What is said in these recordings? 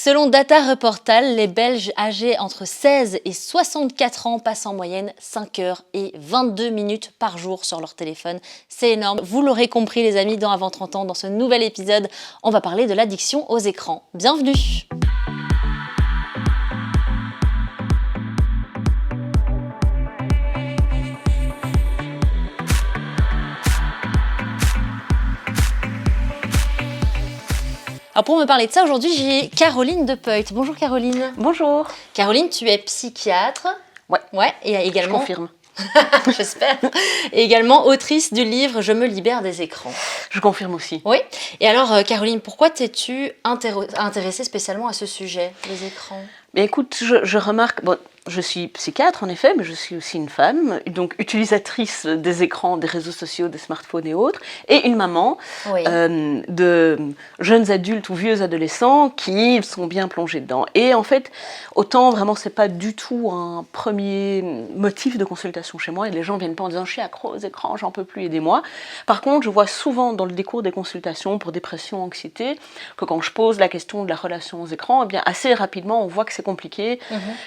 Selon Data Reportal, les Belges âgés entre 16 et 64 ans passent en moyenne 5 heures et 22 minutes par jour sur leur téléphone. C'est énorme. Vous l'aurez compris les amis, dans Avant 30 ans, dans ce nouvel épisode, on va parler de l'addiction aux écrans. Bienvenue! Alors pour me parler de ça, aujourd'hui, j'ai Caroline De Peut. Bonjour Caroline. Bonjour. Caroline, tu es psychiatre. Ouais. Ouais, et également... Je confirme. J'espère. Et également autrice du livre « Je me libère des écrans ». Je confirme aussi. Oui. Et alors, Caroline, pourquoi t'es-tu intéressée spécialement à ce sujet, les écrans ? Mais écoute, je remarque... Bon, je suis psychiatre, en effet, mais je suis aussi une femme, donc utilisatrice des écrans, des réseaux sociaux, des smartphones et autres, et une maman Oui. de jeunes adultes ou vieux adolescents qui sont bien plongés dedans. Et en fait, autant vraiment, c'est pas du tout un premier motif de consultation chez moi, et les gens viennent pas en disant « je suis accro aux écrans, j'en peux plus, aidez-moi ». Par contre, je vois souvent dans le décours des consultations pour dépression, anxiété, que quand je pose la question de la relation aux écrans, eh bien, assez rapidement, on voit que c'est compliqué,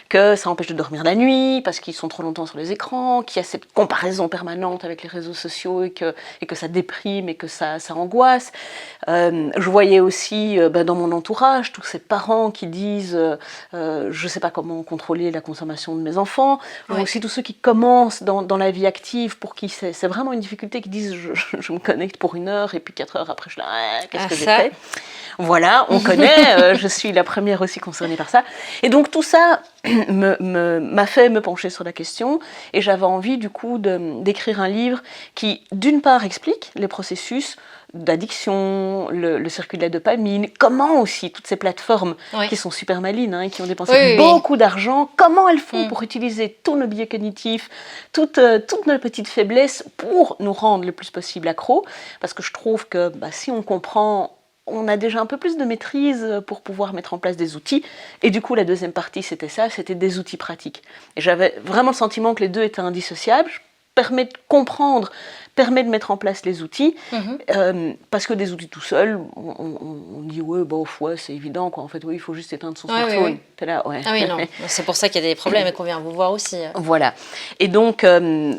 que ça empêche de dormir la nuit parce qu'ils sont trop longtemps sur les écrans, qu'il y a cette comparaison permanente avec les réseaux sociaux et que ça déprime et que ça angoisse. Je voyais aussi dans mon entourage tous ces parents qui disent je sais pas comment contrôler la consommation de mes enfants. Je vois aussi tous ceux qui commencent dans la vie active pour qui c'est vraiment une difficulté, qui disent je me connecte pour 1 heure et puis 4 heures après je suis là, qu'est-ce que j'ai fait ? Voilà, on connaît, je suis la première aussi concernée par ça. Et donc tout ça m'a fait me pencher sur la question, et j'avais envie du coup d'écrire un livre qui, d'une part, explique les processus d'addiction, le circuit de la dopamine, comment aussi toutes ces plateformes qui sont super malines, hein, qui ont dépensé beaucoup d'argent, comment elles font pour utiliser tous nos biais cognitifs, toutes nos petites faiblesses pour nous rendre le plus possible accros, parce que je trouve que si on comprend, on a déjà un peu plus de maîtrise pour pouvoir mettre en place des outils. Et du coup, la deuxième partie, c'était ça, c'était des outils pratiques. Et j'avais vraiment le sentiment que les deux étaient indissociables. Permet de comprendre, permet de mettre en place les outils, parce que des outils tout seuls, on dit ouais, c'est évident, quoi. En fait, il faut juste éteindre son smartphone. T'es là, Ah oui, non, c'est pour ça qu'il y a des problèmes et qu'on vient vous voir aussi. Voilà. Et donc,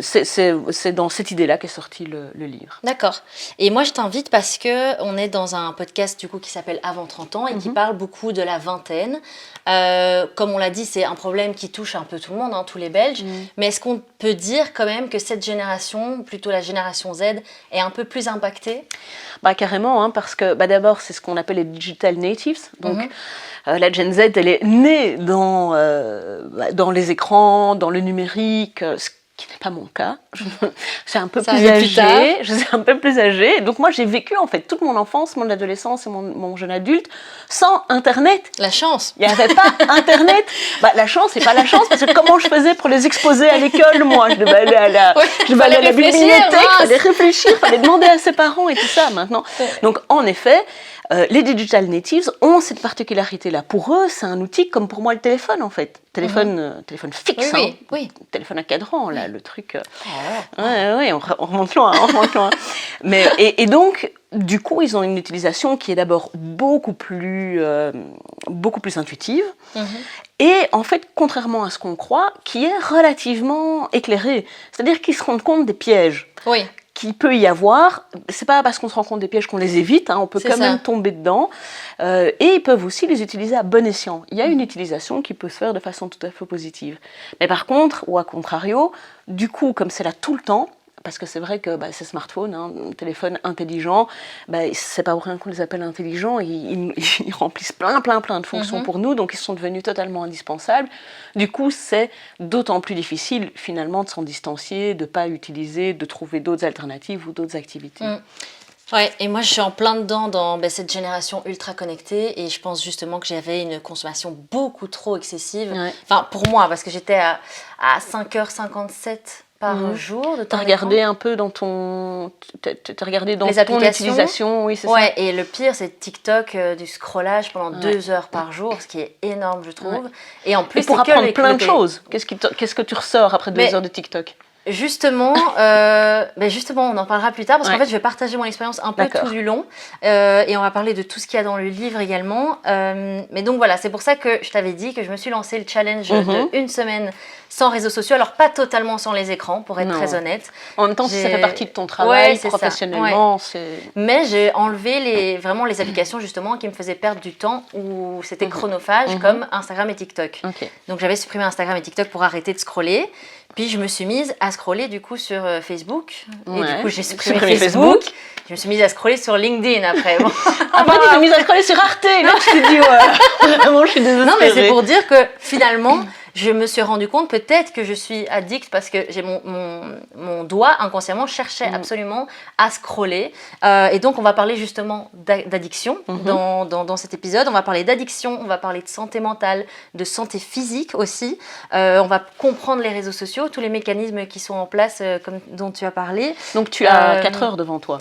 c'est dans cette idée-là qu'est sorti le livre. D'accord. Et moi, je t'invite parce qu'on est dans un podcast du coup qui s'appelle Avant 30 ans et qui parle beaucoup de la vingtaine. Comme on l'a dit, c'est un problème qui touche un peu tout le monde, hein, tous les Belges. Mais est-ce qu'on peut dire quand même que cette génération, plutôt la génération Z, est un peu plus impactée ? Carrément, hein, parce que d'abord, c'est ce qu'on appelle les digital natives. Donc, la Gen Z, elle est née dans les écrans, dans le numérique, ce qui n'est pas mon cas. Je suis un peu plus âgée. Donc moi, j'ai vécu en fait toute mon enfance, mon adolescence et mon jeune adulte sans Internet. La chance. Il n'y avait pas Internet. La chance, c'est pas la chance, parce que comment je faisais pour les exposer à l'école, moi ? Je devais aller à la bibliothèque, il fallait réfléchir, il fallait demander à ses parents et tout ça maintenant. Donc en effet, les digital natives ont cette particularité-là. Pour eux, c'est un outil comme pour moi le téléphone en fait. Téléphone fixe, téléphone à cadran, là, le truc. On remonte loin. Mais, et donc, du coup, ils ont une utilisation qui est d'abord beaucoup plus intuitive. Et en fait, contrairement à ce qu'on croit, qui est relativement éclairée. C'est-à-dire qu'ils se rendent compte des pièges. Oui. Qu'il peut y avoir, c'est pas parce qu'on se rend compte des pièges qu'on les évite, hein, on peut quand même tomber dedans, et ils peuvent aussi les utiliser à bon escient. Il y a une utilisation qui peut se faire de façon tout à fait positive. Mais par contre, ou à contrario, du coup, comme c'est là tout le temps, parce que c'est vrai que ces smartphones, hein, téléphones intelligents, c'est pas pour rien qu'on les appelle intelligents, ils remplissent plein de fonctions pour nous, donc ils sont devenus totalement indispensables. Du coup, c'est d'autant plus difficile finalement de s'en distancier, de pas utiliser, de trouver d'autres alternatives ou d'autres activités. Ouais, et moi je suis en plein dedans dans cette génération ultra connectée, et je pense justement que j'avais une consommation beaucoup trop excessive. Enfin, pour moi, parce que j'étais à 5h57 par jour de temps. T'as regardé un peu dans ton... T'as regardé dans ton utilisation, oui, c'est ça. Ouais, et le pire, c'est TikTok, du scrollage pendant 2 heures par jour, ce qui est énorme, je trouve. Et en plus, pour apprendre plein de choses. Qu'est-ce que tu ressors après 2 heures de TikTok ? Justement, justement, on en parlera plus tard parce qu'en fait, je vais partager mon expérience un peu tout du long et on va parler de tout ce qu'il y a dans le livre également. Mais donc voilà, c'est pour ça que je t'avais dit que je me suis lancé le challenge de 1 semaine sans réseaux sociaux. Alors pas totalement sans les écrans, pour être très honnête. En même temps, si ça fait partie de ton travail professionnellement, Mais j'ai enlevé vraiment les applications justement qui me faisaient perdre du temps où c'était chronophage comme Instagram et TikTok. Donc j'avais supprimé Instagram et TikTok pour arrêter de scroller. Puis je me suis mise à scroller du coup sur Facebook. Et du coup, j'ai supprimé Facebook. Je me suis mise à scroller sur LinkedIn après. Bon. Après, tu t'es mise à scroller sur Arte. Là, je t'ai dit, vraiment, je suis désespérée. Non, mais c'est pour dire que finalement, je me suis rendu compte peut-être que je suis addict parce que j'ai mon doigt inconsciemment cherchait absolument à scroller. Et donc, on va parler justement d'addiction dans cet épisode. On va parler d'addiction, on va parler de santé mentale, de santé physique aussi. On va comprendre les réseaux sociaux, tous les mécanismes qui sont en place dont tu as parlé. Donc, tu as 4 heures devant toi.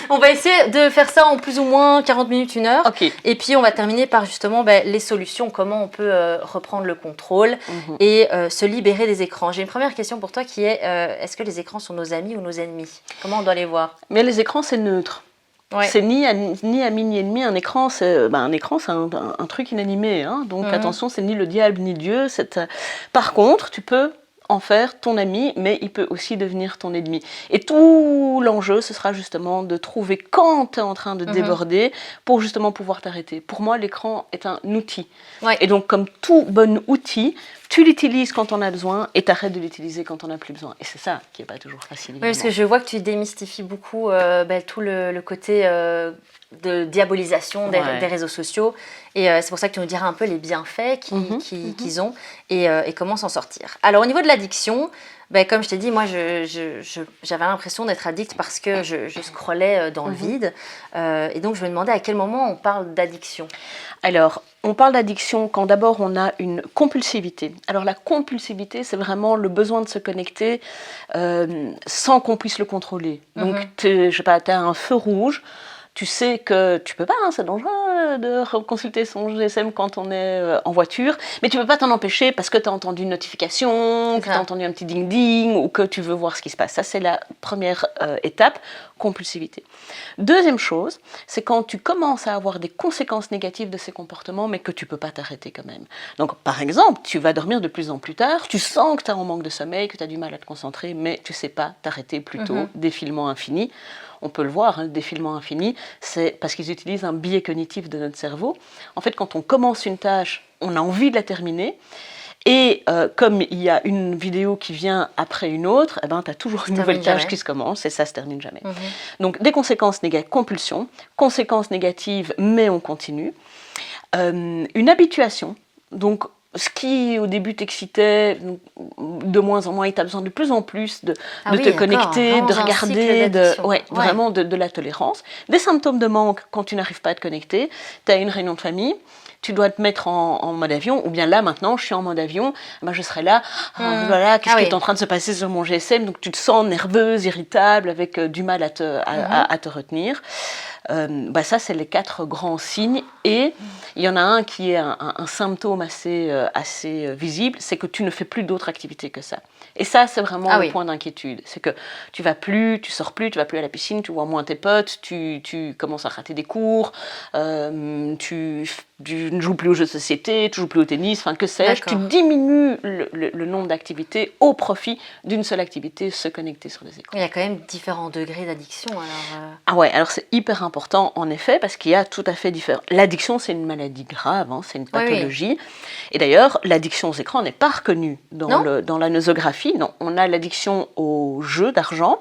On va essayer de faire ça en plus ou moins 40 minutes, 1 heure. Et puis, on va terminer par justement les solutions, comment on peut reprendre le contrôle et se libérer des écrans. J'ai une première question pour toi qui est est-ce que les écrans sont nos amis ou nos ennemis? Comment on doit les voir? Mais les écrans, c'est neutre. C'est ni ami ni ennemi. Un écran, c'est un truc inanimé. Hein, donc attention, c'est ni le diable ni Dieu. Par contre, tu peux en faire ton ami, mais il peut aussi devenir ton ennemi. Et tout l'enjeu, ce sera justement de trouver quand tu es en train de déborder pour justement pouvoir t'arrêter. Pour moi, l'écran est un outil. Et donc, comme tout bon outil, tu l'utilises quand on a besoin et t'arrêtes de l'utiliser quand on n'a plus besoin. Et c'est ça qui n'est pas toujours facile. Oui, parce que je vois que tu démystifies beaucoup tout le côté de diabolisation des réseaux sociaux. Et c'est pour ça que tu nous diras un peu les bienfaits qu'ils ont et comment s'en sortir. Alors, au niveau de l'addiction, comme je t'ai dit, moi, j'avais l'impression d'être addict parce que je scrollais dans le vide. Et donc, je me demandais à quel moment on parle d'addiction. Alors, on parle d'addiction quand d'abord on a une compulsivité. Alors la compulsivité, c'est vraiment le besoin de se connecter sans qu'on puisse le contrôler. Donc, tu as un feu rouge, tu sais que tu peux pas, c'est dangereux de consulter son GSM quand on est en voiture, mais tu peux pas t'en empêcher parce que tu as entendu une notification, que tu as entendu un petit ding-ding ou que tu veux voir ce qui se passe. Ça, c'est la première étape, compulsivité. Deuxième chose, c'est quand tu commences à avoir des conséquences négatives de ces comportements, mais que tu peux pas t'arrêter quand même. Donc, par exemple, tu vas dormir de plus en plus tard, tu sens que tu es en manque de sommeil, que tu as du mal à te concentrer, mais tu sais pas t'arrêter plus tôt, défilement infini. On peut le voir, le défilement infini, c'est parce qu'ils utilisent un biais cognitif de notre cerveau. En fait, quand on commence une tâche, on a envie de la terminer. Et comme il y a une vidéo qui vient après une autre, tu as toujours une nouvelle tâche qui se commence et ça se termine jamais. Donc des conséquences négatives, compulsion, conséquences négatives, mais on continue. Une habituation, donc ce qui au début t'excitait, de moins en moins, et tu as besoin de plus en plus de te connecter, de regarder, vraiment de la tolérance. Des symptômes de manque quand tu n'arrives pas à te connecter, tu as une réunion de famille, tu dois te mettre en mode avion, ou bien là maintenant je suis en mode avion, je serai là, voilà, qu'est-ce qui est en train de se passer sur mon GSM, donc tu te sens nerveuse, irritable, avec du mal à te retenir. Ça c'est les 4 grands signes, et il y en a un qui est un symptôme assez visible, c'est que tu ne fais plus d'autres activités que ça. Et ça c'est vraiment le point d'inquiétude, c'est que tu vas plus, tu sors plus, tu vas plus à la piscine, tu vois moins tes potes, tu commences à rater des cours, tu ne joues plus aux jeux de société, tu ne joues plus au tennis, enfin que sais-je, tu diminues le nombre d'activités au profit d'une seule activité, se connecter sur les écrans. Il y a quand même différents degrés d'addiction alors. Ah ouais, alors c'est hyper important en effet parce qu'il y a tout à fait différents. L'addiction c'est une maladie grave, c'est une pathologie. Et d'ailleurs l'addiction aux écrans n'est pas reconnue dans la nosographie. Non, on a l'addiction aux jeux d'argent,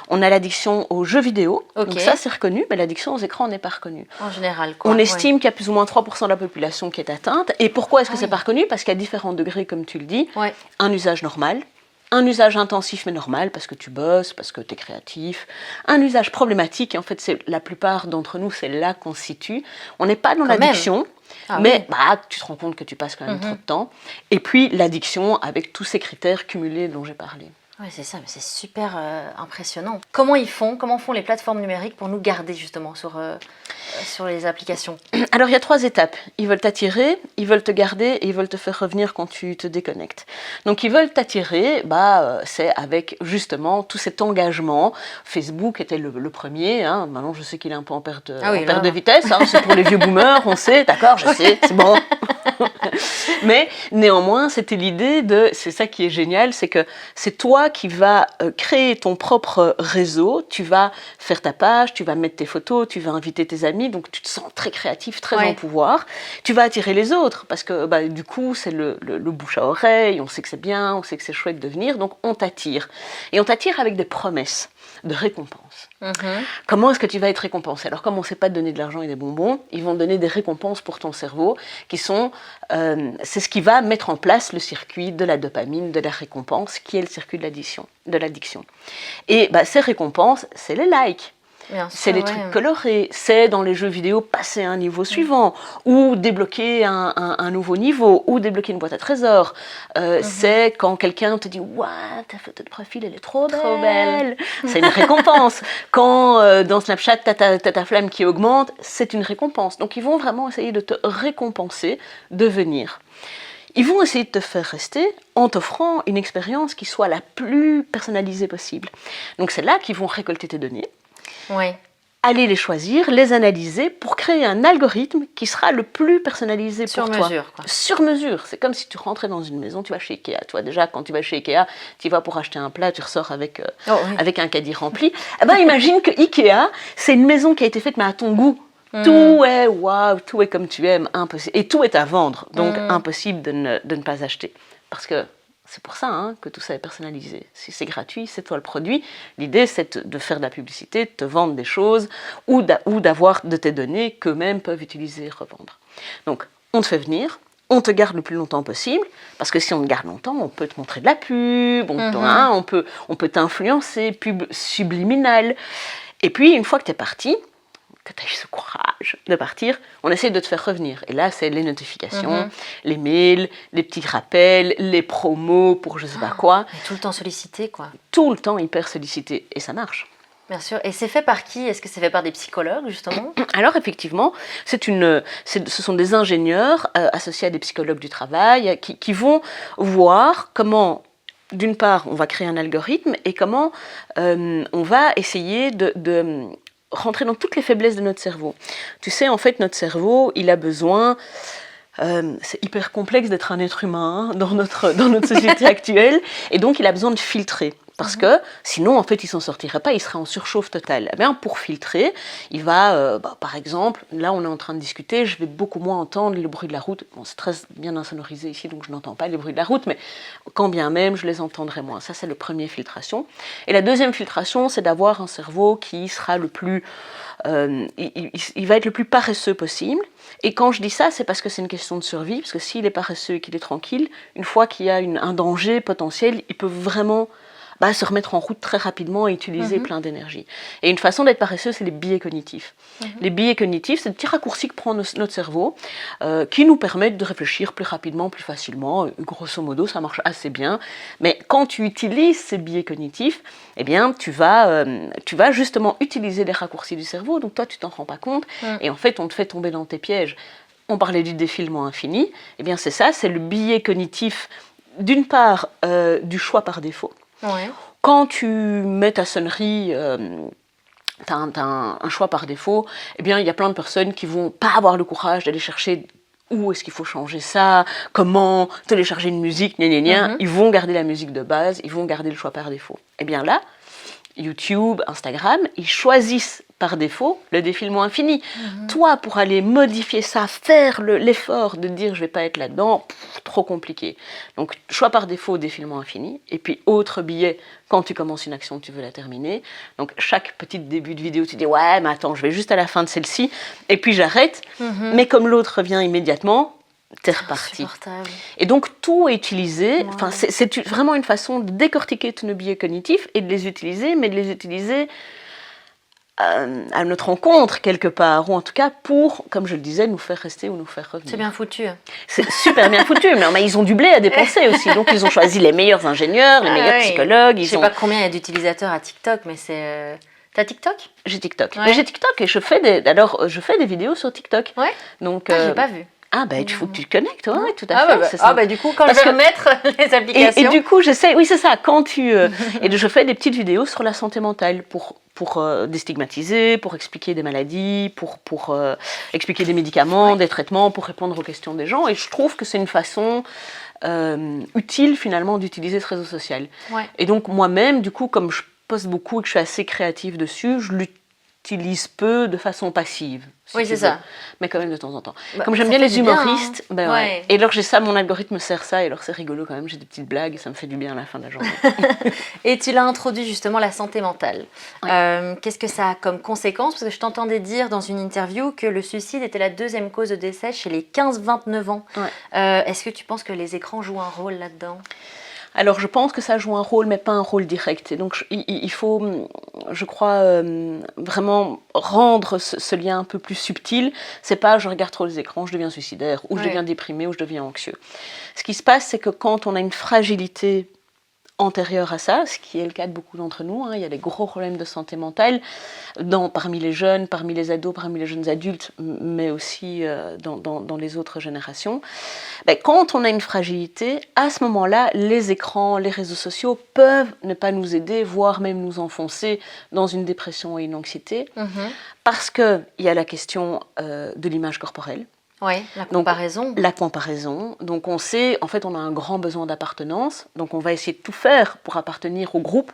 on a l'addiction aux jeux vidéo, donc ça c'est reconnu, mais l'addiction aux écrans n'est pas reconnue. En général quoi. On estime qu'il y a plus ou moins 3% de la population qui est atteinte. Et pourquoi est-ce que c'est pas reconnu? Parce qu'il y a différents degrés, comme tu le dis. Un usage normal, un usage intensif mais normal, parce que tu bosses, parce que tu es créatif. Un usage problématique, et en fait, la plupart d'entre nous, c'est là qu'on se situe. On n'est pas dans l'addiction, mais tu te rends compte que tu passes quand même trop de temps. Et puis, l'addiction avec tous ces critères cumulés dont j'ai parlé. Ouais, c'est ça, mais c'est super impressionnant. Comment font les plateformes numériques pour nous garder justement sur les applications? Alors il y a 3 étapes. Ils veulent t'attirer, ils veulent te garder et ils veulent te faire revenir quand tu te déconnectes. Donc ils veulent t'attirer, c'est avec justement tout cet engagement. Facebook était le premier, hein. Maintenant je sais qu'il est un peu en perte de vitesse, hein. C'est pour les vieux boomers, on sait, d'accord, je sais, c'est bon. Mais néanmoins, c'était l'idée c'est ça qui est génial, c'est que c'est toi qui vas créer ton propre réseau, tu vas faire ta page, tu vas mettre tes photos, tu vas inviter tes amis, donc tu te sens très créatif, très en pouvoir. Tu vas attirer les autres, parce que du coup, c'est le bouche à oreille, on sait que c'est bien, on sait que c'est chouette de venir, donc on t'attire. Et on t'attire avec des promesses de récompense. Comment est-ce que tu vas être récompensé? Alors comme on ne sait pas te donner de l'argent et des bonbons, ils vont te donner des récompenses pour ton cerveau, qui sont, c'est ce qui va mettre en place le circuit de la dopamine, de la récompense, qui est le circuit de l'addiction. Et ces récompenses, c'est les likes. C'est les trucs colorés, c'est dans les jeux vidéo passer à un niveau suivant, ou débloquer un nouveau niveau, ou débloquer une boîte à trésors. C'est quand quelqu'un te dit « Waouh, ta photo de profil, elle est trop belle !» C'est une récompense. Quand dans Snapchat, t'as ta flamme qui augmente, c'est une récompense. Donc ils vont vraiment essayer de te récompenser de venir. Ils vont essayer de te faire rester en t'offrant une expérience qui soit la plus personnalisée possible. Donc c'est là qu'ils vont récolter tes données. Aller les choisir, les analyser pour créer un algorithme qui sera le plus personnalisé pour toi. Sur mesure. C'est comme si tu rentrais dans une maison, tu vas chez Ikea. Toi déjà, quand tu vas chez Ikea, tu vas pour acheter un plat, tu ressors avec un caddie rempli. Imagine que Ikea, c'est une maison qui a été faite mais à ton goût. Tout est waouh, tout est comme tu aimes, impossible. Et tout est à vendre, donc impossible de ne pas acheter. Parce que c'est pour ça que tout ça est personnalisé. Si c'est gratuit, c'est toi le produit. L'idée, c'est de faire de la publicité, de te vendre des choses ou d'avoir de tes données qu'eux-mêmes peuvent utiliser et revendre. Donc, on te fait venir, on te garde le plus longtemps possible, parce que si on te garde longtemps, on peut te montrer de la pub, on peut t'influencer, pub subliminale. Et puis, une fois que tu es parti, que tu as eu ce courage de partir, on essaie de te faire revenir. Et là, c'est les notifications, les mails, les petits rappels, les promos pour je sais pas quoi. Et tout le temps sollicité, quoi. Tout le temps hyper sollicité. Et ça marche. Bien sûr. Et c'est fait par qui? Est-ce que c'est fait par des psychologues, justement? Alors, effectivement, ce sont des ingénieurs associés à des psychologues du travail qui vont voir comment... D'une part, on va créer un algorithme et comment on va essayer de rentrer dans toutes les faiblesses de notre cerveau. Tu sais, en fait, notre cerveau, il a besoin... c'est hyper complexe d'être un être humain dans notre société actuelle, et donc il a besoin de filtrer. Parce que sinon, en fait, il ne s'en sortirait pas, il serait en surchauffe totale. Eh bien, pour filtrer, il va, par exemple, là on est en train de discuter, je vais beaucoup moins entendre le bruit de la route. Bon, c'est très bien insonorisé ici, donc je n'entends pas les bruits de la route, mais quand bien même, je les entendrai moins. Ça, c'est le premier filtration. Et la deuxième filtration, c'est d'avoir un cerveau qui sera le plus... il va être le plus paresseux possible. Et quand je dis ça, c'est parce que c'est une question de survie, parce que s'il est paresseux et qu'il est tranquille, une fois qu'il y a un danger potentiel, il peut vraiment... se remettre en route très rapidement et utiliser plein d'énergie. Et une façon d'être paresseux, c'est les biais cognitifs. Les biais cognitifs, c'est des petits raccourcis que prend notre cerveau qui nous permettent de réfléchir plus rapidement, plus facilement. Grosso modo, ça marche assez bien. Mais quand tu utilises ces biais cognitifs, eh bien, tu vas justement utiliser les raccourcis du cerveau. Donc toi, tu t'en rends pas compte. Et en fait, on te fait tomber dans tes pièges. On parlait du défilement infini. Eh bien, c'est ça, c'est le biais cognitif, d'une part, du choix par défaut. Quand tu mets ta sonnerie, tu as un choix par défaut, eh bien, il y a plein de personnes qui vont pas avoir le courage d'aller chercher où est-ce qu'il faut changer ça, comment télécharger une musique, ils vont garder la musique de base, ils vont garder le choix par défaut. Eh bien là, YouTube, Instagram, ils choisissent par défaut le défilement infini. Toi, pour aller modifier ça, faire l'effort de dire je vais pas être là-dedans, trop compliqué. Donc, choix par défaut, défilement infini. Et puis, autre biais, quand tu commences une action, tu veux la terminer. Donc, chaque petit début de vidéo, tu dis ouais, mais attends, je vais juste à la fin de celle-ci, et puis j'arrête. Mais comme l'autre revient immédiatement, t'es reparti. Et donc, tout est utilisé. Enfin, c'est vraiment une façon de décortiquer tous nos biais cognitifs et de les utiliser, mais de les utiliser à notre rencontre quelque part, ou en tout cas pour, comme je le disais, nous faire rester ou nous faire revenir. C'est bien foutu. C'est super bien foutu, mais ils ont du blé à dépenser aussi, donc ils ont choisi les meilleurs ingénieurs, les meilleurs psychologues. Je sais pas combien il y a d'utilisateurs à TikTok, mais c'est... T'as TikTok? J'ai TikTok. Ouais. Mais j'ai TikTok et je fais des vidéos sur TikTok. Ouais. Donc, j'ai pas vu. Ah il faut que tu te connectes, oui, tout à fait. Du coup, quand je vais mettre les applications... Et du coup, j'essaie, oui c'est ça, quand tu... et je fais des petites vidéos sur la santé mentale pour déstigmatiser, pour expliquer des maladies, pour expliquer des médicaments, des traitements, pour répondre aux questions des gens. Et je trouve que c'est une façon utile finalement d'utiliser ce réseau social. Ouais. Et donc moi-même, du coup, comme je poste beaucoup et que je suis assez créative dessus, je l'utilise peu de façon passive. Oui, c'est ça. Mais quand même de temps en temps. Comme j'aime bien les humoristes, bien, hein. Ouais. Et alors j'ai ça, mon algorithme sert ça, et alors c'est rigolo quand même, j'ai des petites blagues, ça me fait du bien à la fin de la journée. Et tu l'as introduit justement, la santé mentale. Ouais. Qu'est-ce que ça a comme conséquence? Parce que je t'entendais dire dans une interview que le suicide était la 2e cause de décès chez les 15-29 ans. Ouais. Est-ce que tu penses que les écrans jouent un rôle là-dedans? Alors je pense que ça joue un rôle, mais pas un rôle direct. Et donc il faut, je crois, vraiment rendre ce lien un peu plus subtil. C'est pas je regarde trop les écrans, je deviens suicidaire, ou je deviens déprimé, ou je deviens anxieux. Ce qui se passe, c'est que quand on a une fragilité antérieure à ça, ce qui est le cas de beaucoup d'entre nous, il y a des gros problèmes de santé mentale parmi les jeunes, parmi les ados, parmi les jeunes adultes, mais aussi dans les autres générations. Quand on a une fragilité, à ce moment-là, les écrans, les réseaux sociaux peuvent ne pas nous aider, voire même nous enfoncer dans une dépression et une anxiété, parce qu'il y a la question de l'image corporelle. Oui, la comparaison. Donc, la comparaison. Donc on sait, en fait, on a un grand besoin d'appartenance. Donc on va essayer de tout faire pour appartenir au groupe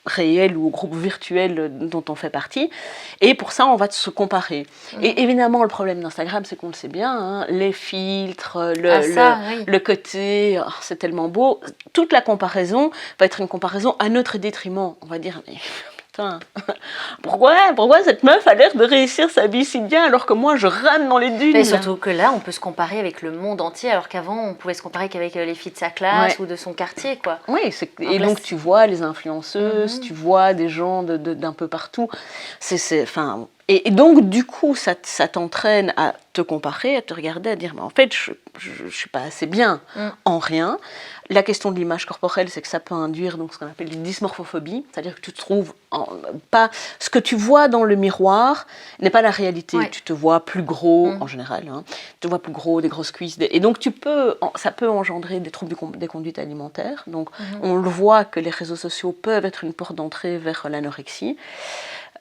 réel ou au groupe virtuel dont on fait partie. Et pour ça, on va se comparer. Et évidemment, le problème d'Instagram, c'est qu'on le sait bien, les filtres, le côté, c'est tellement beau. Toute la comparaison va être une comparaison à notre détriment. On va dire... Pourquoi cette meuf a l'air de réussir sa vie si bien alors que moi je rame dans les dunes? Et surtout que là on peut se comparer avec le monde entier alors qu'avant on pouvait se comparer qu'avec les filles de sa classe ou de son quartier quoi. Oui, et donc tu vois les influenceuses, tu vois des gens d'un peu partout. Et donc du coup ça t'entraîne à te comparer, à te regarder, à dire mais en fait je suis pas assez bien en rien. La question de l'image corporelle, c'est que ça peut induire donc, ce qu'on appelle une dysmorphophobie, c'est-à-dire que tu te trouves pas... Ce que tu vois dans le miroir n'est pas la réalité. Ouais. Tu te vois plus gros, en général. Tu te vois plus gros, des grosses cuisses. Et donc, ça peut engendrer des troubles des conduites alimentaires. Donc, on le voit que les réseaux sociaux peuvent être une porte d'entrée vers l'anorexie.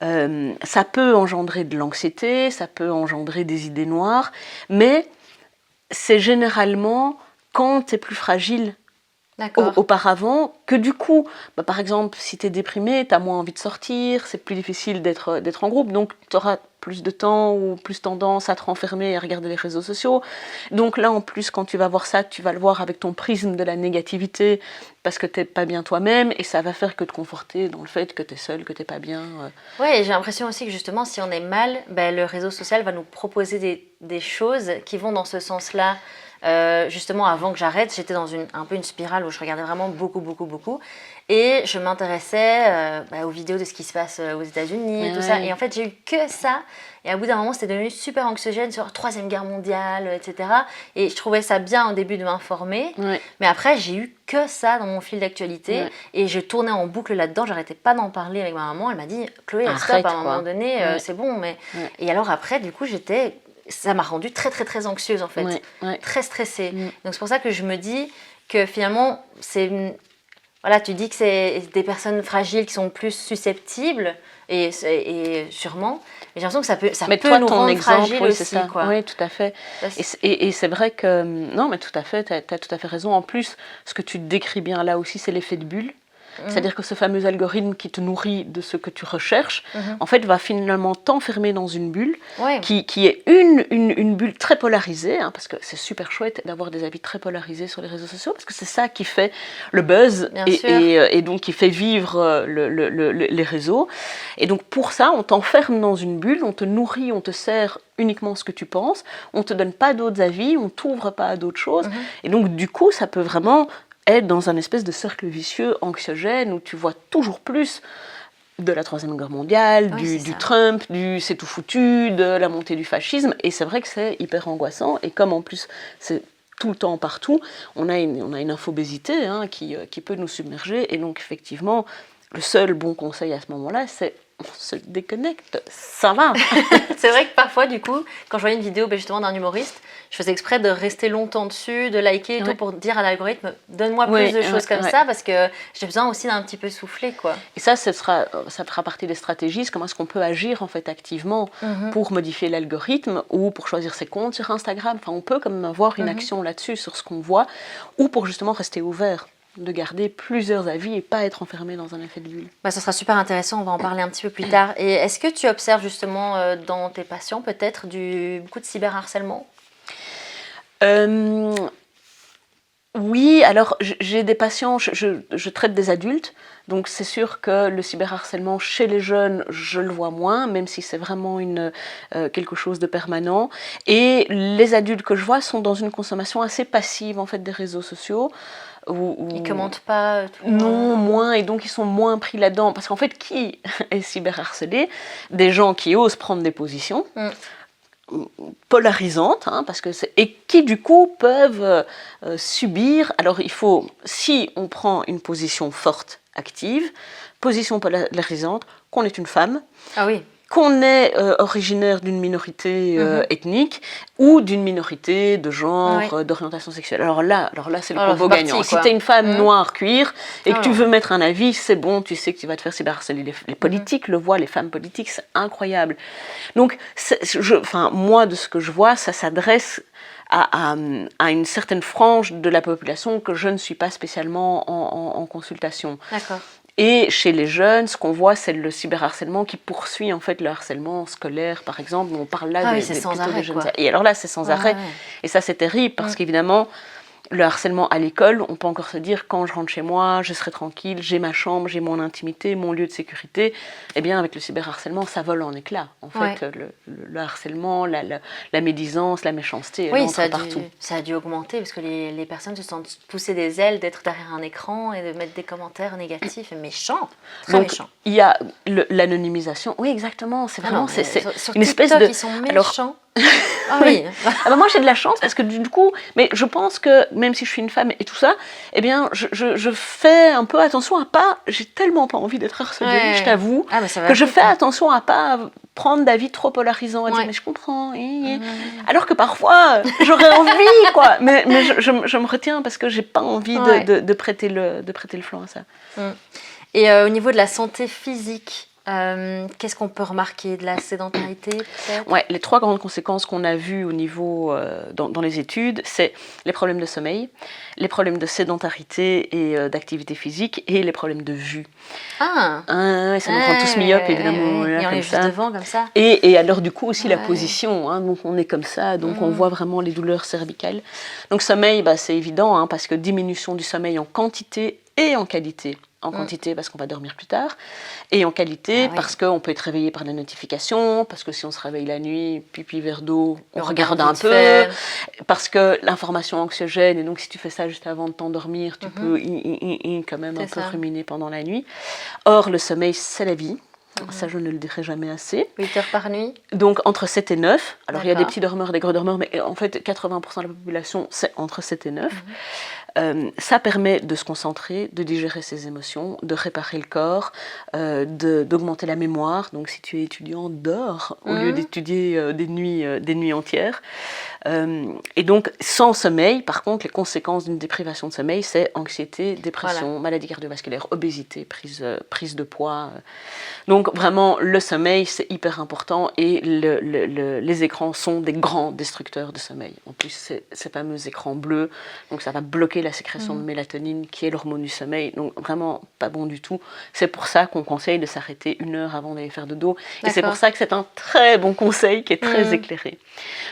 Ça peut engendrer de l'anxiété, ça peut engendrer des idées noires, mais c'est généralement quand tu es plus fragile auparavant, que du coup, par exemple, si tu es déprimé, tu as moins envie de sortir, c'est plus difficile d'être en groupe, donc tu auras plus de temps ou plus tendance à te renfermer et à regarder les réseaux sociaux. Donc là, en plus, quand tu vas voir ça, tu vas le voir avec ton prisme de la négativité, parce que tu n'es pas bien toi-même, et ça va faire que te conforter dans le fait que tu es seul, que tu n'es pas bien. Ouais, j'ai l'impression aussi que justement, si on est mal, le réseau social va nous proposer des choses qui vont dans ce sens-là. Justement avant que j'arrête, j'étais dans un peu une spirale où je regardais vraiment beaucoup et je m'intéressais aux vidéos de ce qui se passe aux États-Unis et tout ça, et en fait j'ai eu que ça, et à bout d'un moment c'était devenu super anxiogène sur la 3e guerre mondiale, etc. Et je trouvais ça bien au début de m'informer, mais après j'ai eu que ça dans mon fil d'actualité, et je tournais en boucle là-dedans, j'arrêtais pas d'en parler avec ma maman. Elle m'a dit Chloé, stop, à un moment donné, c'est bon, mais... Et alors après du coup ça m'a rendue très très anxieuse en fait, très stressée. Donc c'est pour ça que je me dis que finalement, voilà, tu dis que c'est des personnes fragiles qui sont plus susceptibles, et sûrement, mais j'ai l'impression que ça peut nous rendre fragiles aussi. Ça. Quoi. Oui, tout à fait. Et c'est vrai que, non mais tout à fait, tu as tout à fait raison. En plus, ce que tu décris bien là aussi, c'est l'effet de bulle. C'est-à-dire que ce fameux algorithme qui te nourrit de ce que tu recherches, en fait, va finalement t'enfermer dans une bulle qui est une bulle très polarisée, parce que c'est super chouette d'avoir des avis très polarisés sur les réseaux sociaux, parce que c'est ça qui fait le buzz et donc qui fait vivre les réseaux. Et donc pour ça, on t'enferme dans une bulle, on te nourrit, on te sert uniquement ce que tu penses, on ne te donne pas d'autres avis, on ne t'ouvre pas à d'autres choses. Et donc du coup, ça peut vraiment être dans un espèce de cercle vicieux anxiogène où tu vois toujours plus de la Troisième Guerre mondiale, Oui, du Trump, du c'est tout foutu, de la montée du fascisme, et c'est vrai que c'est hyper angoissant, et comme en plus c'est tout le temps partout, on a une infobésité qui peut nous submerger, et donc effectivement, le seul bon conseil à ce moment-là, c'est on se déconnecte, ça va. C'est vrai que parfois, du coup, quand je voyais une vidéo justement d'un humoriste, je faisais exprès de rester longtemps dessus, de liker et tout, pour dire à l'algorithme, donne-moi plus de choses comme ça, parce que j'ai besoin aussi d'un petit peu souffler, quoi. Et ça fera partie des stratégies, comment est-ce qu'on peut agir en fait activement pour modifier l'algorithme ou pour choisir ses comptes sur Instagram. Enfin, on peut quand même avoir une action là-dessus sur ce qu'on voit, ou pour justement rester ouvert, de garder plusieurs avis et pas être enfermé dans un effet de bulle. Bah, ça sera super intéressant, on va en parler un petit peu plus tard. Et est-ce que tu observes justement dans tes patients peut-être beaucoup de cyberharcèlement ? Oui, alors j'ai des patients, je traite des adultes, donc c'est sûr que le cyberharcèlement chez les jeunes, je le vois moins, même si c'est vraiment quelque chose de permanent. Et les adultes que je vois sont dans une consommation assez passive en fait des réseaux sociaux. Ils commentent pas tout. Non, moins, et donc ils sont moins pris là-dedans. Parce qu'en fait, qui est cyberharcelé ? Des gens qui osent prendre des positions polarisantes, et qui du coup peuvent subir. Alors il faut, si on prend une position forte, active, position polarisante, qu'on est une femme. Ah oui. Qu'on est originaire d'une minorité ethnique ou d'une minorité de genre, d'orientation sexuelle. Alors là c'est le combo gagnant. Si tu es une femme noire, cuir, et que tu veux mettre un avis, c'est bon, tu sais que tu vas te faire cyberharceler. Les politiques le voient, les femmes politiques, c'est incroyable. Donc, moi, de ce que je vois, ça s'adresse à une certaine frange de la population que je ne suis pas spécialement en consultation. D'accord. Et chez les jeunes, ce qu'on voit, c'est le cyberharcèlement qui poursuit en fait le harcèlement scolaire, par exemple. On parle là des jeunes. Et alors là, c'est sans arrêt. Ouais. Et ça, c'est terrible parce qu'évidemment, le harcèlement à l'école, on peut encore se dire, quand je rentre chez moi, je serai tranquille, j'ai ma chambre, j'ai mon intimité, mon lieu de sécurité. Eh bien, avec le cyberharcèlement, ça vole en éclats. En fait, le harcèlement, la médisance, la méchanceté, elle entre partout. Ça a dû augmenter parce que les personnes se sentent pousser des ailes d'être derrière un écran et de mettre des commentaires négatifs et méchants. Très méchants. Il y a l'anonymisation. Oui, exactement. C'est vraiment c'est une espèce de... Ils sont méchants. Ah oui. Moi j'ai de la chance parce que du coup, mais je pense que même si je suis une femme et tout ça, eh bien je fais un peu attention à pas, j'ai tellement pas envie d'être harcelée, je t'avoue, que je fais attention à pas prendre d'avis trop polarisants, à dire mais je comprends, alors que parfois j'aurais envie quoi, mais je me retiens parce que j'ai pas envie de prêter le flanc à ça. Et au niveau de la santé physique, qu'est-ce qu'on peut remarquer de la sédentarité peut-être ? Ouais, les 3 grandes conséquences qu'on a vues au niveau dans les études, c'est les problèmes de sommeil, les problèmes de sédentarité et d'activité physique et les problèmes de vue. Ça nous rend tous myopes évidemment. Et on est juste devant comme ça. Et alors du coup aussi la position, donc on est comme ça, donc on voit vraiment les douleurs cervicales. Donc sommeil, c'est évident parce que diminution du sommeil en quantité et en qualité. En quantité parce qu'on va dormir plus tard, et en qualité parce qu'on peut être réveillé par des notifications, parce que si on se réveille la nuit, pipi, verre d'eau, on regarde un peu, parce que l'information anxiogène, et donc si tu fais ça juste avant de t'endormir, tu peux quand même un peu ruminer pendant la nuit. Or, le sommeil, c'est la vie. Ça, je ne le dirai jamais assez. 8 heures par nuit ? Donc, entre 7 et 9. Alors, il y a des petits dormeurs, des gros dormeurs, mais en fait, 80% de la population, c'est entre 7 et 9. Ça permet de se concentrer, de digérer ses émotions, de réparer le corps, d'augmenter la mémoire. Donc, si tu es étudiant, dors au lieu d'étudier des nuits entières. Et donc, sans sommeil, par contre, les conséquences d'une déprivation de sommeil, c'est anxiété, dépression, maladie cardiovasculaire, obésité, prise de poids. Donc, vraiment, le sommeil, c'est hyper important et les écrans sont des grands destructeurs de sommeil. En plus, ces fameux écrans bleus, donc ça va bloquer la sécrétion de mélatonine, qui est l'hormone du sommeil. Donc, vraiment, pas bon du tout. C'est pour ça qu'on conseille de s'arrêter 1 heure avant d'aller faire dodo. Et c'est pour ça que c'est un très bon conseil qui est très éclairé.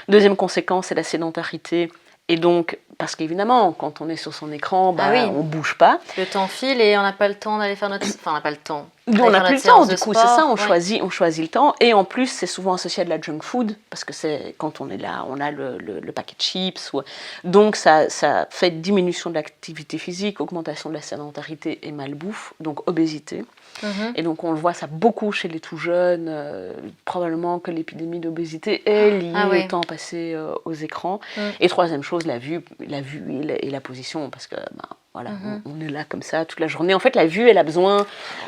Deuxième conséquence, c'est la sédentarité Et donc, parce qu'évidemment, quand on est sur son écran, Ah oui. on bouge pas. Le temps file et on n'a pas le temps d'aller faire notre... Enfin, on n'a pas le temps. On n'a plus le temps, du coup, c'est ça, on ouais. choisit le temps. Et en plus, c'est souvent associé à de la junk food, parce que c'est quand on est là, on a le paquet de chips. Donc, ça fait diminution de l'activité physique, augmentation de la sédentarité et malbouffe, donc obésité. Et donc, on le voit ça beaucoup chez les tout jeunes. Probablement que l'épidémie d'obésité est liée au temps passé aux écrans. Et troisième chose, la vue et la position, parce que... Voilà, on est là comme ça toute la journée. En fait, la vue, elle a besoin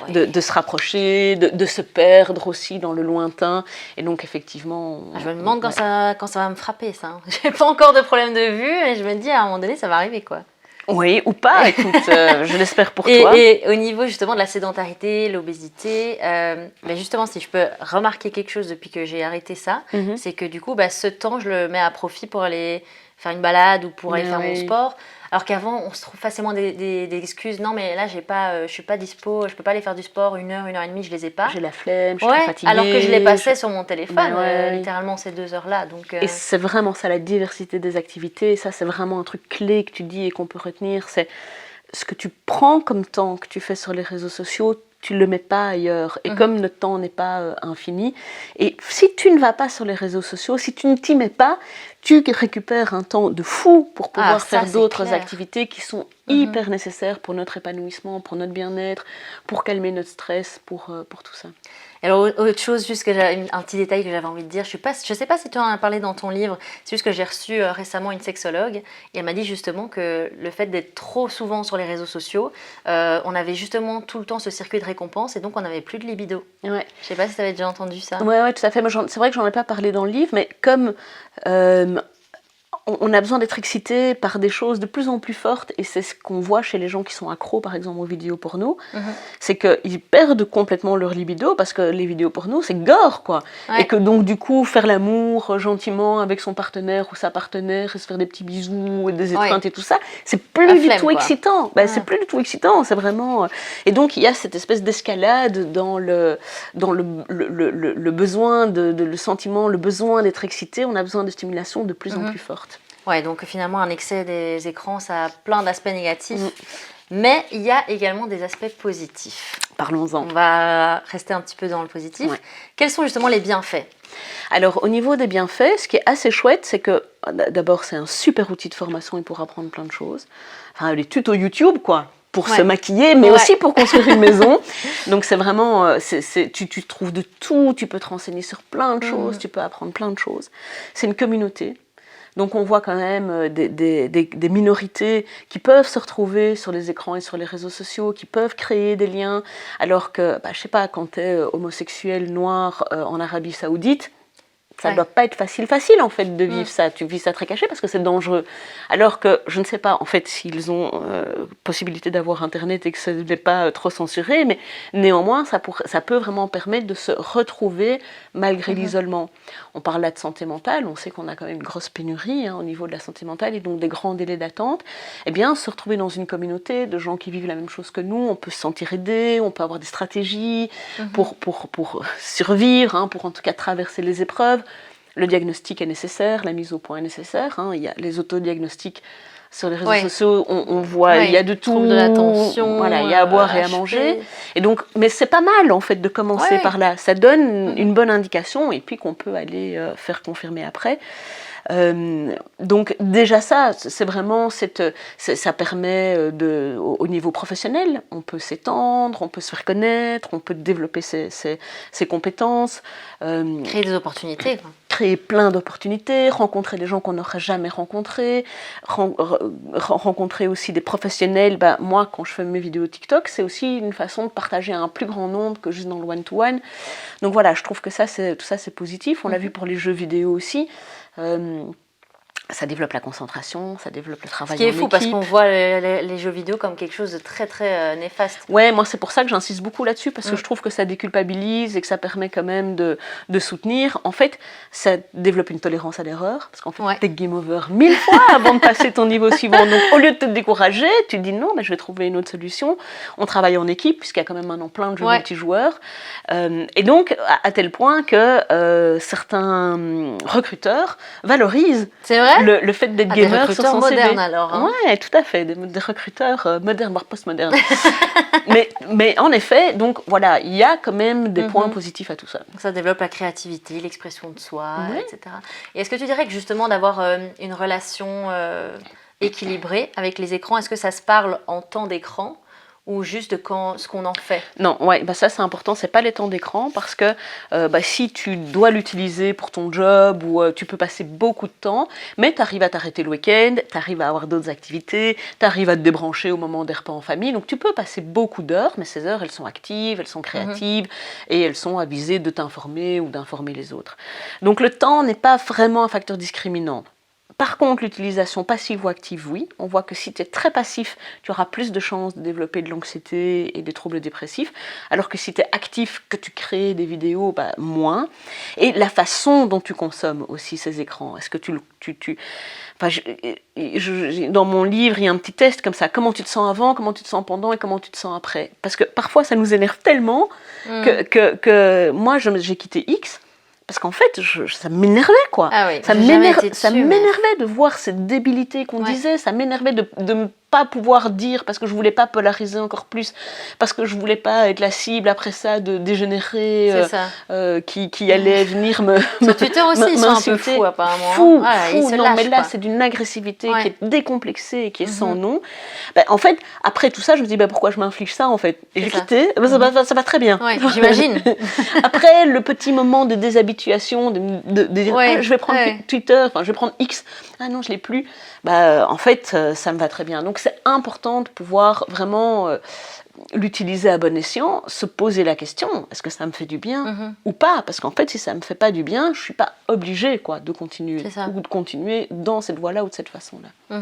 de se rapprocher, de se perdre aussi dans le lointain. Et donc, effectivement... je me demande quand ça va me frapper, ça. J'ai pas encore de problème de vue, et je me dis, à un moment donné, ça va arriver, quoi. Oui, ou pas, écoute, je l'espère pour toi. Et au niveau, justement, de la sédentarité, l'obésité, mais justement, si je peux remarquer quelque chose depuis que j'ai arrêté ça, c'est que, du coup, ce temps, je le mets à profit pour aller faire une balade ou pour aller faire mon sport. Alors qu'avant, on se trouve facilement des excuses. Non, mais là, je suis pas dispo, je peux pas aller faire du sport 1 heure, 1h30, je les ai pas. J'ai la flemme, je suis très fatiguée. Alors que je les passais sur mon téléphone, littéralement ces 2 heures-là. Donc, Et c'est vraiment ça, la diversité des activités. Ça, c'est vraiment un truc clé que tu dis et qu'on peut retenir. C'est ce que tu prends comme temps que tu fais sur les réseaux sociaux, tu ne le mets pas ailleurs. Et comme notre temps n'est pas infini, et si tu ne vas pas sur les réseaux sociaux, si tu ne t'y mets pas, tu récupères un temps de fou pour pouvoir faire d'autres activités qui sont hyper nécessaires pour notre épanouissement, pour notre bien-être, pour calmer notre stress, pour tout ça. Alors, autre chose, juste un petit détail que j'avais envie de dire, je sais pas si tu en as parlé dans ton livre, c'est juste que j'ai reçu récemment une sexologue et elle m'a dit justement que le fait d'être trop souvent sur les réseaux sociaux, on avait justement tout le temps ce circuit de récompense et donc on n'avait plus de libido. Ouais. Je sais pas si tu avais déjà entendu ça. Ouais, tout à fait. C'est vrai que j'en ai pas parlé dans le livre, mais comme on a besoin d'être excité par des choses de plus en plus fortes, et c'est ce qu'on voit chez les gens qui sont accros, par exemple, aux vidéos porno, c'est qu'ils perdent complètement leur libido, parce que les vidéos porno, c'est gore, quoi. Ouais. Et que donc, du coup, faire l'amour gentiment avec son partenaire ou sa partenaire, et se faire des petits bisous, et des étreintes et tout ça, c'est plus du tout excitant. C'est plus du tout excitant, c'est vraiment... Et donc, il y a cette espèce d'escalade dans le besoin, le sentiment, le besoin d'être excité. On a besoin de stimulation de plus en plus forte. Ouais, donc finalement, un excès des écrans, ça a plein d'aspects négatifs. Mais il y a également des aspects positifs. Parlons-en. On va rester un petit peu dans le positif. Ouais. Quels sont justement les bienfaits ? Alors, au niveau des bienfaits, ce qui est assez chouette, c'est que d'abord, c'est un super outil de formation et pour apprendre plein de choses. Enfin, les tutos YouTube, quoi. Pour se maquiller, mais aussi pour construire une maison. Donc c'est vraiment, tu trouves de tout, tu peux te renseigner sur plein de choses, tu peux apprendre plein de choses. C'est une communauté. Donc on voit quand même des minorités qui peuvent se retrouver sur les écrans et sur les réseaux sociaux, qui peuvent créer des liens, alors que, je sais pas, quand tu es homosexuel noir en Arabie Saoudite, ça ne doit pas être facile en fait de vivre ça. Tu vis ça très caché parce que c'est dangereux. Alors que je ne sais pas en fait s'ils ont possibilité d'avoir internet et que ce n'est pas trop censuré, mais néanmoins ça peut vraiment permettre de se retrouver malgré l'isolement. On parle là de santé mentale, on sait qu'on a quand même une grosse pénurie au niveau de la santé mentale et donc des grands délais d'attente. Eh bien se retrouver dans une communauté de gens qui vivent la même chose que nous, on peut se sentir aidé, on peut avoir des stratégies pour survivre, pour en tout cas traverser les épreuves. Le diagnostic est nécessaire, la mise au point est nécessaire. Il y a les autodiagnostics sur les réseaux sociaux, on voit, il y a de tout. Trouble de l'attention, voilà, il y a à boire et à manger. Et donc, mais c'est pas mal en fait de commencer par là. Ça donne une bonne indication et puis qu'on peut aller faire confirmer après. Donc déjà ça, c'est vraiment ça permet au niveau professionnel, on peut s'étendre, on peut se faire connaître, on peut développer ses compétences. Créer des opportunités, quoi. Créer plein d'opportunités, rencontrer des gens qu'on n'aurait jamais rencontrés, rencontrer aussi des professionnels. Moi, quand je fais mes vidéos TikTok, c'est aussi une façon de partager à un plus grand nombre que juste dans le one-to-one. Donc voilà, je trouve que tout ça c'est positif. On l'a vu pour les jeux vidéo aussi. Ça développe la concentration, ça développe le travail en équipe. Ce qui est fou parce qu'on voit les jeux vidéo comme quelque chose de très très néfaste. Ouais, moi c'est pour ça que j'insiste beaucoup là-dessus parce que je trouve que ça déculpabilise et que ça permet quand même de soutenir. En fait, ça développe une tolérance à l'erreur parce qu'en fait, t'es game over 1000 fois avant de passer ton niveau suivant. Donc au lieu de te décourager, tu te dis non, je vais trouver une autre solution. On travaille en équipe puisqu'il y a quand même maintenant plein de jeux multijoueurs. Et donc à tel point que certains recruteurs valorisent. C'est vrai ? le fait d'être des gamer sur recruteurs son CV. modernes alors. Hein. Ouais, tout à fait, des recruteurs modernes, voire postmodernes. mais en effet, donc voilà, il y a quand même des points positifs à tout ça. Donc ça développe la créativité, l'expression de soi, Ouais. etc. Et est-ce que tu dirais que justement d'avoir une relation équilibrée avec les écrans, est-ce que ça se parle en temps d'écran ou juste de ce qu'on en fait? Non, ouais, bah ça c'est important, c'est pas les temps d'écran parce que si tu dois l'utiliser pour ton job ou tu peux passer beaucoup de temps, mais tu arrives à t'arrêter le week-end, tu arrives à avoir d'autres activités, tu arrives à te débrancher au moment des repas en famille, donc tu peux passer beaucoup d'heures, mais ces heures elles sont actives, elles sont créatives et elles sont avisées de t'informer ou d'informer les autres. Donc le temps n'est pas vraiment un facteur discriminant. Par contre, l'utilisation passive ou active, oui. On voit que si tu es très passif, tu auras plus de chances de développer de l'anxiété et des troubles dépressifs, alors que si tu es actif, que tu crées des vidéos, moins. Et la façon dont tu consommes aussi ces écrans, est-ce que dans mon livre, il y a un petit test comme ça. Comment tu te sens avant, comment tu te sens pendant et comment tu te sens après. Parce que parfois, ça nous énerve tellement que moi, j'ai quitté X. Parce qu'en fait, ça m'énervait, quoi. Ah oui, ça m'énervait de voir cette débilité qu'on disait. Ça m'énervait de ne pas pouvoir dire, parce que je voulais pas polariser encore plus, parce que je voulais pas être la cible après ça de dégénérés qui allaient venir me Sur Twitter aussi, ils sont un peu fous, apparemment. Fou, non, mais là, c'est d'une agressivité qui est décomplexée et qui est sans nom. En fait, après tout ça, je me dis, pourquoi je m'inflige ça, en fait? Et j'ai quitté, ça va très bien. Ouais, j'imagine. Après, le petit moment de déshabituation, de dire, je vais prendre Twitter, je vais prendre X, ah non, je l'ai plus, en fait, ça me va très bien. Donc, c'est important de pouvoir vraiment l'utiliser à bon escient, se poser la question, est-ce que ça me fait du bien ou pas? Parce qu'en fait, si ça me fait pas du bien, je suis pas obligée de continuer ou de continuer dans cette voie-là ou de cette façon-là.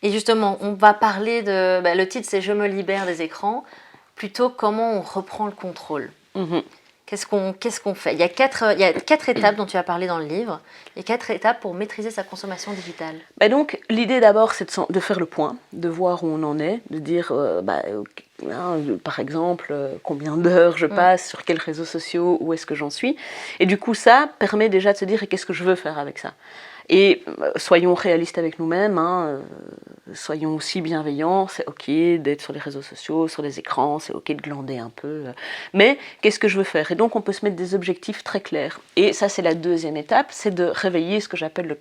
Et justement, on va parler de... le titre, c'est « Je me libère des écrans », plutôt comment on reprend le contrôle. Qu'est-ce qu'on fait? Il y a quatre étapes dont tu as parlé dans le livre. Il y a 4 étapes pour maîtriser sa consommation digitale. Donc, l'idée d'abord, c'est de faire le point, de voir où on en est, de dire, par exemple, combien d'heures je passe, sur quels réseaux sociaux, où est-ce que j'en suis. Et du coup, ça permet déjà de se dire, et qu'est-ce que je veux faire avec ça? Et soyons réalistes avec nous-mêmes, soyons aussi bienveillants, c'est ok d'être sur les réseaux sociaux, sur les écrans, c'est ok de glander un peu, mais qu'est-ce que je veux faire? Et donc on peut se mettre des objectifs très clairs. Et ça c'est la deuxième étape, c'est de réveiller ce que j'appelle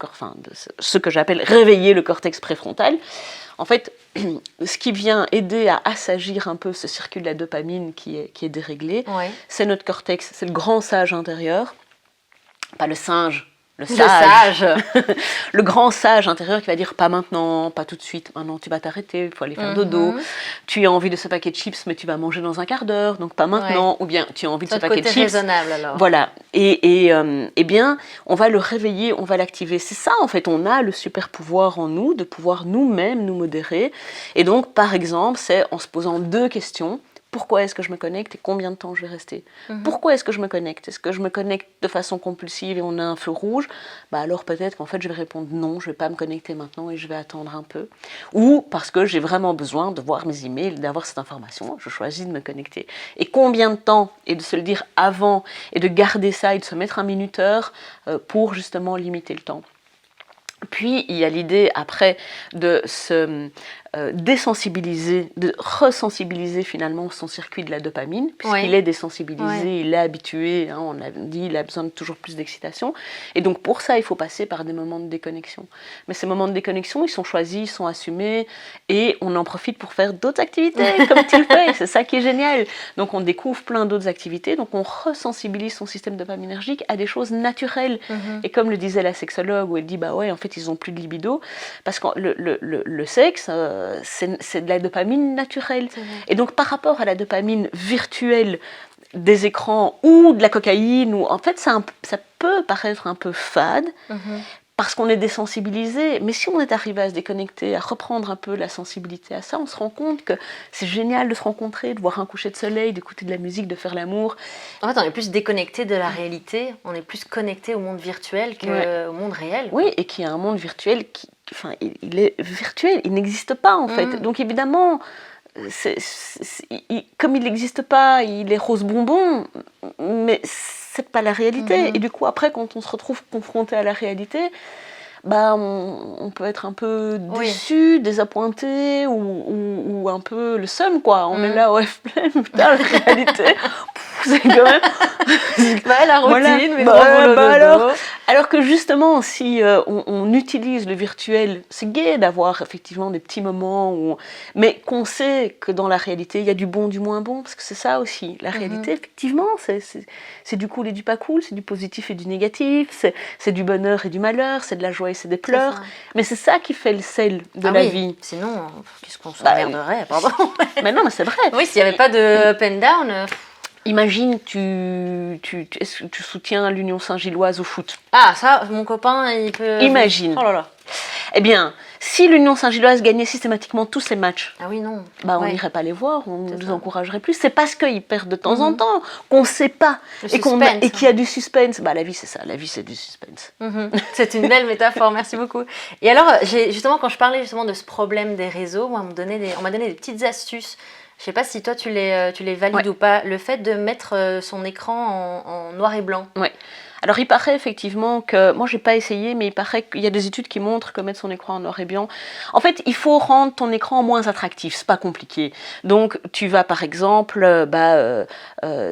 réveiller le cortex préfrontal. En fait, ce qui vient aider à assagir un peu ce circuit de la dopamine qui est déréglé, c'est notre cortex, c'est le grand sage intérieur, pas le singe. Le sage. Le grand sage intérieur qui va dire pas maintenant, pas tout de suite, maintenant tu vas t'arrêter, il faut aller faire dodo. Tu as envie de ce paquet de chips, mais tu vas manger dans un quart d'heure, donc pas maintenant. Ou bien tu as envie de ce paquet de chips. C'est raisonnable alors. Voilà. Et bien, on va le réveiller, on va l'activer. C'est ça en fait, on a le super pouvoir en nous de pouvoir nous-mêmes nous modérer. Et donc, par exemple, c'est en se posant 2 questions. Pourquoi est-ce que je me connecte et combien de temps je vais rester? Pourquoi est-ce que je me connecte? Est-ce que je me connecte de façon compulsive et on a un feu rouge? Alors peut-être qu'en fait je vais répondre non, je ne vais pas me connecter maintenant et je vais attendre un peu. Ou parce que j'ai vraiment besoin de voir mes emails, d'avoir cette information, je choisis de me connecter. Et combien de temps? Et de se le dire avant et de garder ça et de se mettre un minuteur pour justement limiter le temps. Puis il y a l'idée après de se désensibiliser, de resensibiliser finalement son circuit de la dopamine, puisqu'il est désensibilisé, il est habitué, on a dit, il a besoin de toujours plus d'excitation. Et donc pour ça, il faut passer par des moments de déconnexion. Mais ces moments de déconnexion, ils sont choisis, ils sont assumés, et on en profite pour faire d'autres activités, comme tu le fais, c'est ça qui est génial. Donc on découvre plein d'autres activités, donc on resensibilise son système dopaminergique à des choses naturelles. Et comme le disait la sexologue, où elle dit, en fait, ils n'ont plus de libido, parce que le sexe... c'est de la dopamine naturelle. Et donc par rapport à la dopamine virtuelle des écrans ou de la cocaïne, en fait ça peut paraître un peu fade, parce qu'on est désensibilisé, mais si on est arrivé à se déconnecter, à reprendre un peu la sensibilité à ça, on se rend compte que c'est génial de se rencontrer, de voir un coucher de soleil, d'écouter de la musique, de faire l'amour. En fait, on est plus déconnecté de la réalité, on est plus connecté au monde virtuel qu'au monde réel. Oui, et qu'il y a un monde virtuel il est virtuel, il n'existe pas en fait. Donc évidemment, comme il n'existe pas, il est rose bonbon, mais c'est pas la réalité. Et du coup, après, quand on se retrouve confronté à la réalité, on peut être un peu déçu, désappointé ou un peu le seum, quoi. On est là, ouais, putain, la réalité, c'est quand même... la routine, mais alors que justement, si on utilise le virtuel, c'est gai d'avoir effectivement des petits moments, mais qu'on sait que dans la réalité, il y a du bon, du moins bon, parce que c'est ça aussi. La réalité, effectivement, c'est du cool et du pas cool, c'est du positif et du négatif, c'est du bonheur et du malheur, c'est de la joie et c'est des pleurs. Mais c'est ça qui fait le sel de la vie. Sinon, qu'est-ce qu'on s'emmerderait, pardon. Mais non, mais c'est vrai. Oui, s'il n'y avait pas de up and down... Imagine, tu soutiens l'Union Saint-Gilloise au foot. Ah, ça, mon copain, il peut... Imagine. Oh là là. Eh bien, si l'Union Saint-Gilloise gagnait systématiquement tous ses matchs, ah oui, non. On n'irait pas les voir, on ne les encouragerait plus. C'est parce qu'ils perdent de temps en temps, qu'on ne sait pas, et qu'il y a du suspense. La vie, c'est ça, la vie, c'est du suspense. C'est une belle métaphore, merci beaucoup. Et alors, justement, quand je parlais justement de ce problème des réseaux, moi, on m'a donné des petites astuces. Je ne sais pas si toi, tu les valides ou pas. Le fait de mettre son écran en noir et blanc. Oui. Alors, il paraît effectivement que... Moi, je n'ai pas essayé, mais il paraît qu'il y a des études qui montrent que mettre son écran en noir et blanc... En fait, il faut rendre ton écran moins attractif. C'est pas compliqué. Donc, tu vas, par exemple...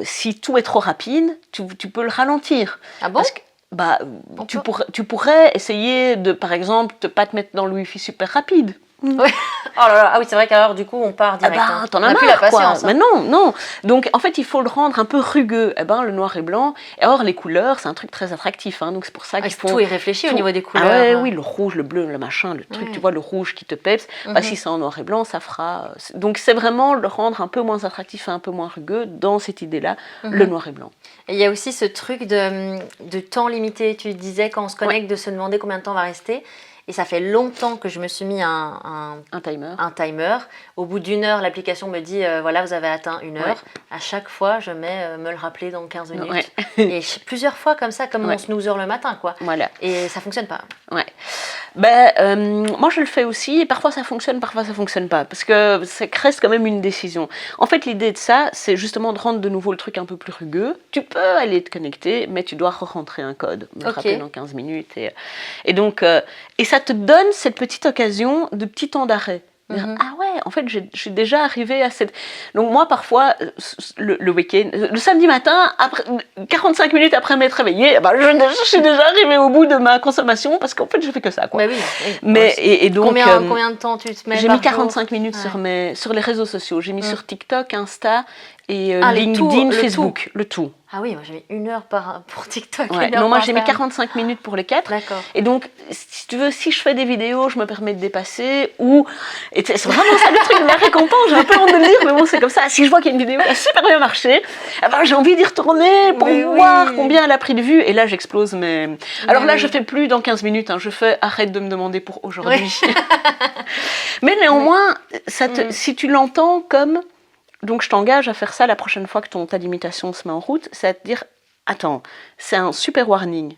si tout est trop rapide, tu peux le ralentir. Ah bon ? Parce que, tu pourrais essayer de, par exemple, ne pas te mettre dans le Wi-Fi super rapide. Oui. Oh là là. Ah oui, c'est vrai qu'alors du coup on part direct. T'en as marre, plus la patience. Mais non. Donc en fait il faut le rendre un peu rugueux. Le noir et blanc. Et alors les couleurs, c'est un truc très attractif. Donc c'est pour ça qu'il faut. Tout est réfléchi au niveau des couleurs. Oui, le rouge, le bleu, le machin, le truc. Tu vois le rouge qui te peps. Si c'est en noir et blanc, ça fera. Donc c'est vraiment le rendre un peu moins attractif et un peu moins rugueux dans cette idée-là, le noir et blanc. Et il y a aussi ce truc de temps limité. Tu disais quand on se connecte de se demander combien de temps on va rester. Et ça fait longtemps que je me suis mis un timer. Au bout d'1 heure, l'application me dit voilà, vous avez atteint 1 heure. Ouais. À chaque fois, je mets me le rappeler dans 15 minutes. Ouais. Et plusieurs fois comme ça, comme mon snoozer le matin, quoi. Voilà. Et ça fonctionne pas. Ouais. Moi, je le fais aussi. Et parfois, ça fonctionne, parfois, ça fonctionne pas. Parce que ça reste quand même une décision. En fait, l'idée de ça, c'est justement de rendre de nouveau le truc un peu plus rugueux. Tu peux aller te connecter, mais tu dois rentrer un code. Me le rappeler dans 15 minutes. Et donc... Et ça te donne cette petite occasion de petit temps d'arrêt. Ah ouais, en fait, je suis déjà arrivée à cette... Donc moi, parfois, le week-end, le samedi matin, 45 minutes après m'être réveillée, je suis déjà arrivée au bout de ma consommation parce qu'en fait, je fais que ça, quoi. Oui. Mais, et donc, combien de temps tu te mets j'ai mis 45 minutes sur les réseaux sociaux. J'ai mis sur TikTok, Insta et LinkedIn, Facebook, le tout. Ah oui, moi j'ai mis 1 heure pour TikTok. Ouais. Non, moi j'ai mis 45 minutes pour les 4. D'accord. Et donc, si tu veux, si je fais des vidéos, je me permets de dépasser. Et c'est vraiment ça le truc de la récompense. J'ai un peu honte de le dire, mais bon, c'est comme ça. Si je vois qu'il y a une vidéo qui a super bien marché, j'ai envie d'y retourner pour voir combien elle a pris de vues. Et là, j'explose. Alors là, je fais plus dans 15 minutes. Je fais arrête de me demander pour aujourd'hui. Oui. Mais néanmoins, si tu l'entends comme... Donc je t'engage à faire ça la prochaine fois que ta limitation se met en route, c'est à te dire, attends, c'est un super warning.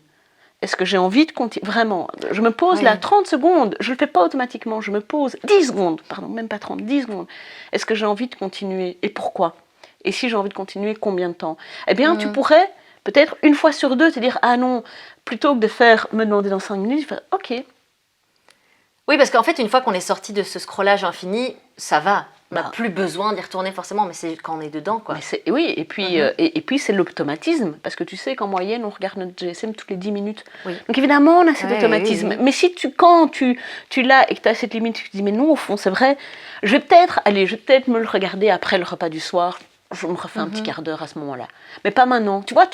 Est-ce que j'ai envie de continuer ? Vraiment, je me pose là 30 secondes, je ne le fais pas automatiquement, je me pose 10 secondes, pardon, même pas 30, 10 secondes. Est-ce que j'ai envie de continuer ? Et pourquoi ? Et si j'ai envie de continuer, combien de temps ? Eh bien, tu pourrais peut-être 1 fois sur 2 te dire, ah non, plutôt que de me demander dans 5 minutes, faire, ok. Oui, parce qu'en fait, une fois qu'on est sorti de ce scrollage infini, ça va. On n'a plus besoin d'y retourner forcément, mais c'est quand on est dedans, quoi. Oui, et puis c'est l'automatisme, parce que tu sais qu'en moyenne, on regarde notre GSM toutes les 10 minutes. Oui. Donc évidemment, on a cet automatisme. Oui. Mais si quand tu l'as et que tu as cette limite, tu te dis, mais non, au fond, c'est vrai, je vais peut-être me le regarder après le repas du soir, je me refais un petit quart d'heure à ce moment-là. Mais pas maintenant. Tu vois,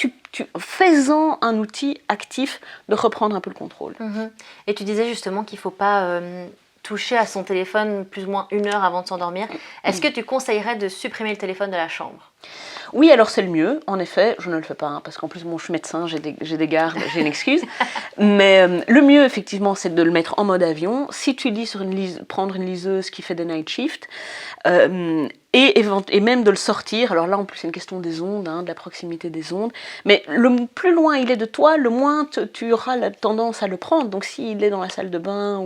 fais-en un outil actif de reprendre un peu le contrôle. Et tu disais justement qu'il ne faut pas... toucher à son téléphone plus ou moins 1 heure avant de s'endormir. Est-ce que tu conseillerais de supprimer le téléphone de la chambre ? Oui, alors c'est le mieux, en effet, je ne le fais pas, parce qu'en plus, je suis médecin, j'ai des gardes, j'ai une excuse. Mais le mieux, effectivement, c'est de le mettre en mode avion. Si tu lis prendre une liseuse qui fait des night shifts, et même de le sortir, alors là en plus c'est une question des ondes, de la proximité des ondes, mais le plus loin il est de toi, le moins tu auras la tendance à le prendre. Donc s'il est dans la salle de bain,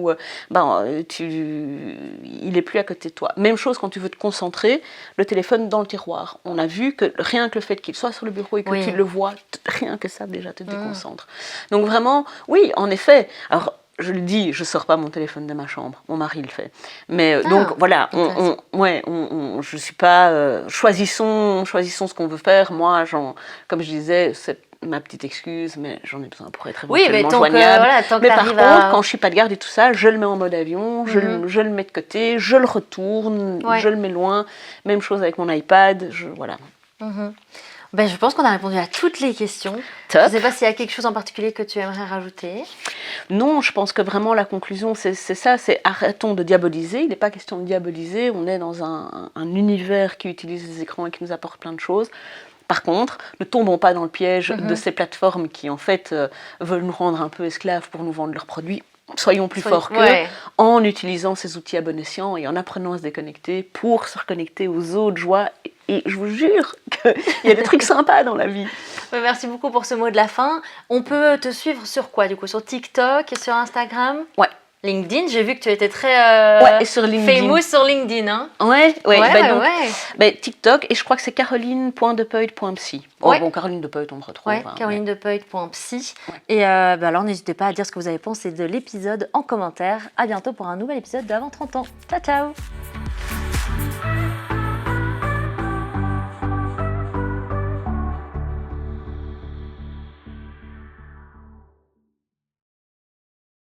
il est plus à côté de toi. Même chose quand tu veux te concentrer, le téléphone dans le tiroir. On a vu que rien que le fait qu'il soit sur le bureau et que tu le vois, rien que ça déjà te déconcentre. Donc vraiment, oui, en effet, alors je le dis, je sors pas mon téléphone de ma chambre. Mon mari le fait. Mais donc voilà, je suis pas. Choisissons ce qu'on veut faire. Moi, comme je disais, c'est ma petite excuse, mais j'en ai besoin pour être éventuellement joignable. Mais par contre, quand je suis pas de garde et tout ça, je le mets en mode avion, je le mets de côté, je le retourne, je le mets loin. Même chose avec mon iPad. Voilà. Ben, je pense qu'on a répondu à toutes les questions. Top. Je ne sais pas s'il y a quelque chose en particulier que tu aimerais rajouter. Non, je pense que vraiment la conclusion, c'est ça, c'est arrêtons de diaboliser. Il n'est pas question de diaboliser, on est dans un univers qui utilise les écrans et qui nous apporte plein de choses. Par contre, ne tombons pas dans le piège de ces plateformes qui, en fait, veulent nous rendre un peu esclaves pour nous vendre leurs produits. Soyons plus forts qu'eux, en utilisant ces outils à bon escient et en apprenant à se déconnecter pour se reconnecter aux autres joies. Et je vous jure qu'il y a des trucs sympas dans la vie. Merci beaucoup pour ce mot de la fin. On peut te suivre sur quoi, du coup? Sur TikTok et sur Instagram? Ouais. LinkedIn, j'ai vu que tu étais très et sur LinkedIn. famous sur LinkedIn. Hein? TikTok, et je crois que c'est caroline.depeut.psy. Bon, Caroline Depeut, on me retrouve. Caroline.depeut.psy. Et alors, n'hésitez pas à dire ce que vous avez pensé de l'épisode en commentaire. À bientôt pour un nouvel épisode d'Avant 30 ans. Ciao, ciao!